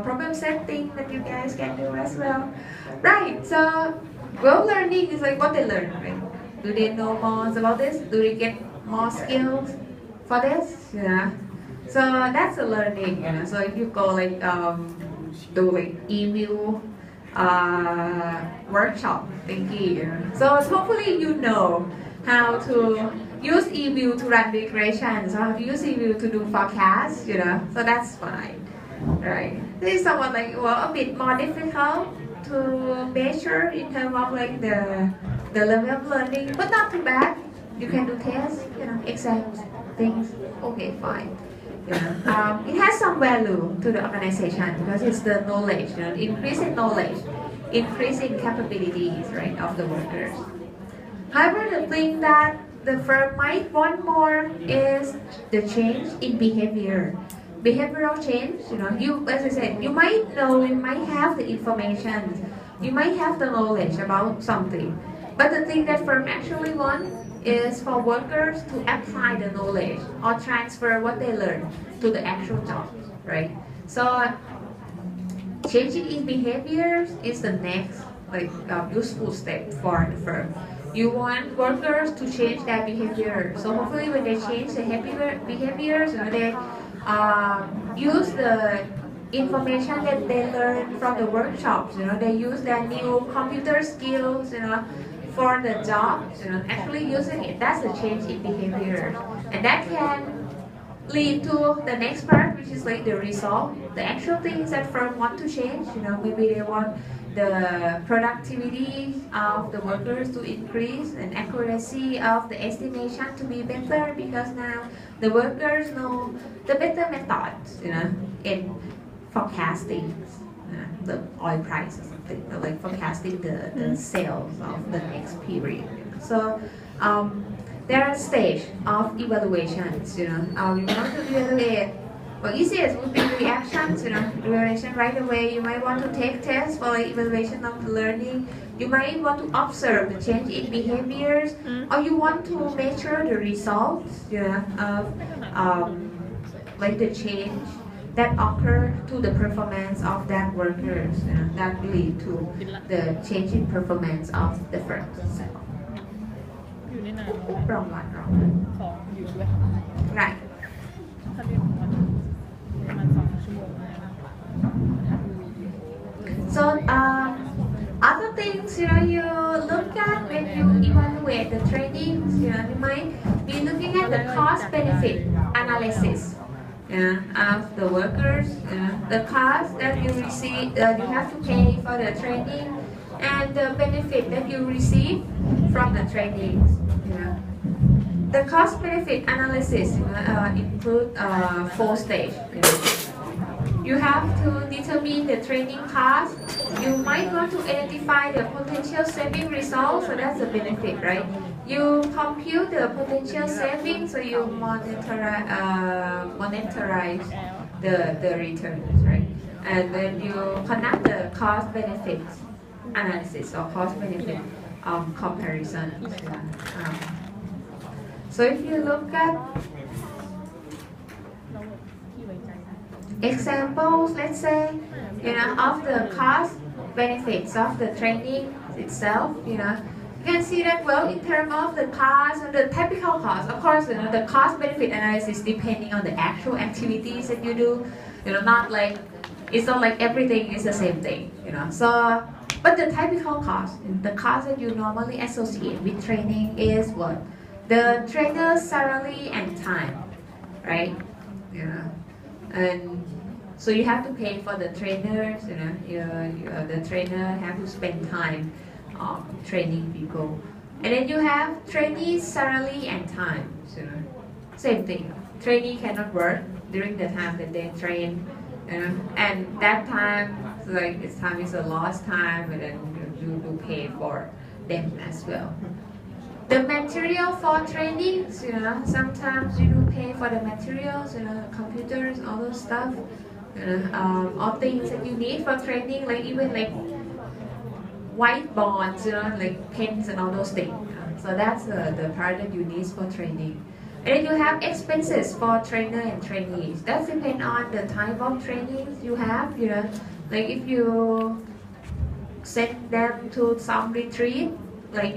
problem set thing that you guys can do as well. Right, so well, learning is like what they learn, right? Do they know more about this? Do they get more skills for this? So that's the learning, So if you go like do like email workshop thingy, So hopefully you know how to use email to run migrations, how to use email to do forecasts, So that's fine, right? This is somewhat like a bit more difficult to measure in terms of like the level of learning, but not too bad. You can do tests, exams, things. Okay, fine. It has some value to the organization because it's the knowledge, increasing knowledge, increasing capabilities, right, of the workers. However, the thing that the firm might want more is the change in behavior. Behavioral change, as I said, you might know, you might have the information, you might have the knowledge about something, but the thing that firm actually want is for workers to apply the knowledge or transfer what they learn to the actual job, right? So changing in behaviors is the next useful step for the firm. You want workers to change their behavior. So hopefully when they change the behaviors, they use the information that they learn from the workshops. They use their new computer skills. For the job. Actually using it. That's a change in behavior, and that can lead to the next part, which is like the result, the actual things that firm want to change. Maybe they want the productivity of the workers to increase and accuracy of the estimation to be better, because now the workers know the better methods, in forecasting the oil price or something, like forecasting the sales of the next period. So there are stages of evaluations. We want to evaluate. Well, easiest would be reactions. Evaluation right away. You might want to take tests for evaluation of the learning. You might want to observe the change in behaviors, or you want to measure the results, of like the change that occur to the performance of that workers, that lead to the change in performance of the firm. Right. So other things you look at when you evaluate the trainings, you might be looking at the cost benefit analysis of the workers, the cost that you receive, you have to pay for the training, and the benefit that you receive from the trainings. The cost benefit analysis include 4 stages. You have to determine the training cost. You might want to identify the potential saving results, so that's a benefit, right? You compute the potential savings, so you monetize the returns, right? And then you conduct the cost benefit analysis or cost benefit comparison. So if you look at examples, let's say, of the cost benefits of the training itself, you can see that, well, in terms of the cost and the typical cost, of course, the cost benefit analysis depending on the actual activities that you do, not like, it's not like everything is the same thing, So, but the typical cost, the cost that you normally associate with training is what? The trainer's salary and time, right? And so you have to pay for the trainers, the trainer have to spend time training people. And then you have trainees' salary and time. Same thing. Trainee cannot work during the time that they train. And that time, this time is a lost time, and then you do pay for them as well. The material for trainings, sometimes you do pay for the materials, computers, all those stuff, all things that you need for training, like even like whiteboards, like pens and all those things. So that's the part that you need for training. And then you have expenses for trainer and trainees. That depends on the type of trainings you have. Like if you send them to some retreat, like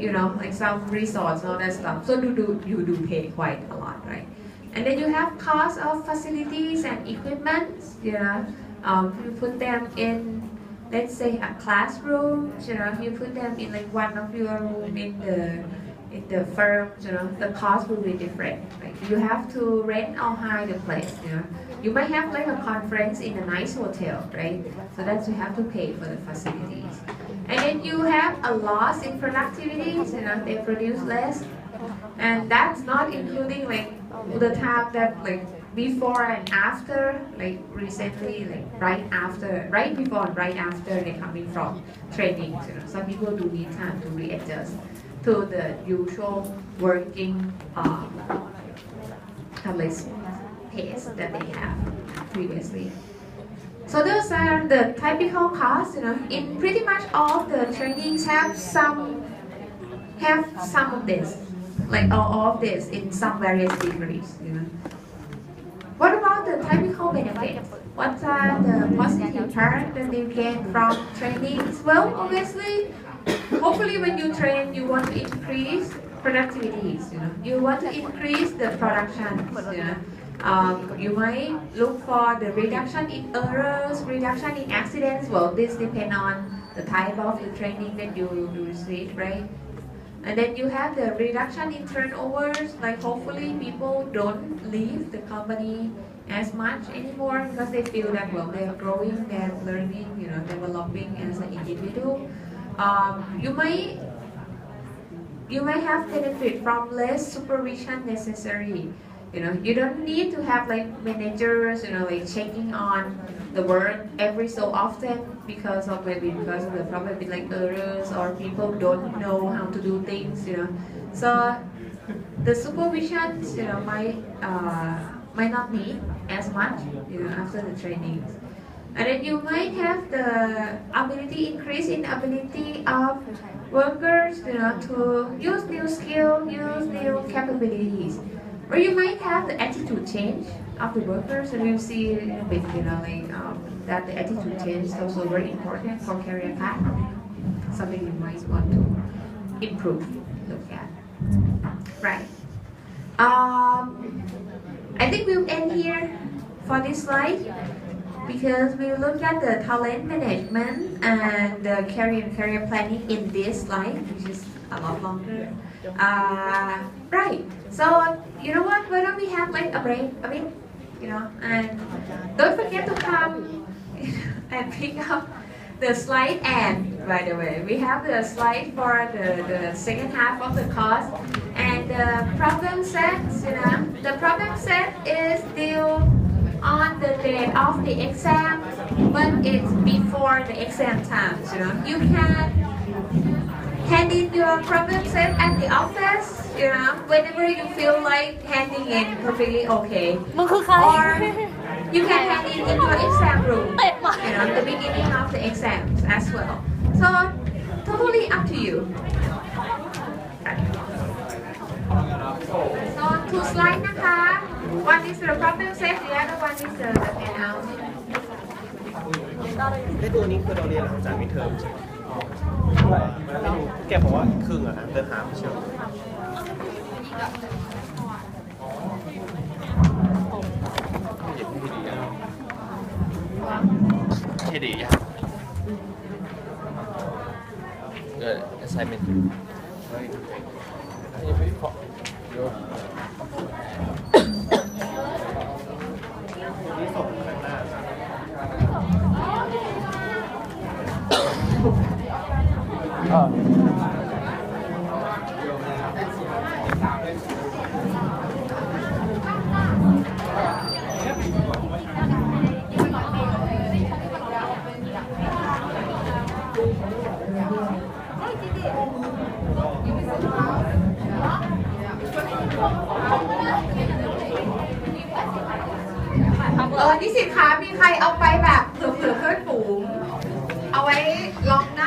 some resorts, all that stuff. So you do pay quite a lot, right? And then you have cost of facilities and equipment. You put them in, let's say, a classroom. You put them in like one of your room in the firm. The cost will be different. Like you have to rent or hire the place. You might have like a conference in a nice hotel, right? So that's you have to pay for the facilities. And then you have a loss in productivity. They produce less, and that's not including like the time that like before and after, like recently, like right before and right after they're coming from training. Some people do need time to readjust to the usual working at least pace that they have previously. So those are the typical costs. In pretty much all the trainings have some of this, like all of this in some various degrees. What about the typical benefits? What are the positive part that you get from trainings? Well, obviously, hopefully when you train, you want to increase productivities. You want to increase the production. You might look for the reduction in errors, reduction in accidents. Well, this depends on the type of the training that you receive, right? And then you have the reduction in turnovers, like hopefully people don't leave the company as much anymore because they feel that, well, they're growing, they're learning, developing as an individual. You might have benefit from less supervision necessary. You don't need to have like managers, like checking on the work every so often because of the problem with like errors or people don't know how to do things. So the supervision, might not need as much, after the trainings. And then you might have the increase in ability of workers, to use new skill, use new capabilities. Or you might have the attitude change of the workers, and we'll see a bit, that the attitude change is also very important for career path. Something you might want to improve, look at. Right. I think we'll end here for this slide because we'll look at the talent management and the career planning in this slide, which is a lot longer. Right. So you know what? Why don't we have like a break a bit? And don't forget to come and pick up the slide. And by the way, we have the slide for the second half of the course. And the problem sets, the problem set is due on the date of the exam, but it's before the exam time. You can hand in your problem set at the office, whenever you feel like handing in perfectly okay. Or you can hand it in your exam room, the beginning of the exams as well. So totally up to you. So two slides,นะคะ. One is the problem set, the other one is the handout. ตัวนี้คือเราเรียนหลังจากมิดเทอมใช่ไหมไม่รู้แกบอกว่าครึ่งอะนะเดินหาไม่เชื่อให้ดียากเกิด assignment ยังไม่พอนี่ส่งข้างหน้านิสิตคะมีใครเอาไปแบบเผื่อเพื่อนฝูงเอาไว้รอ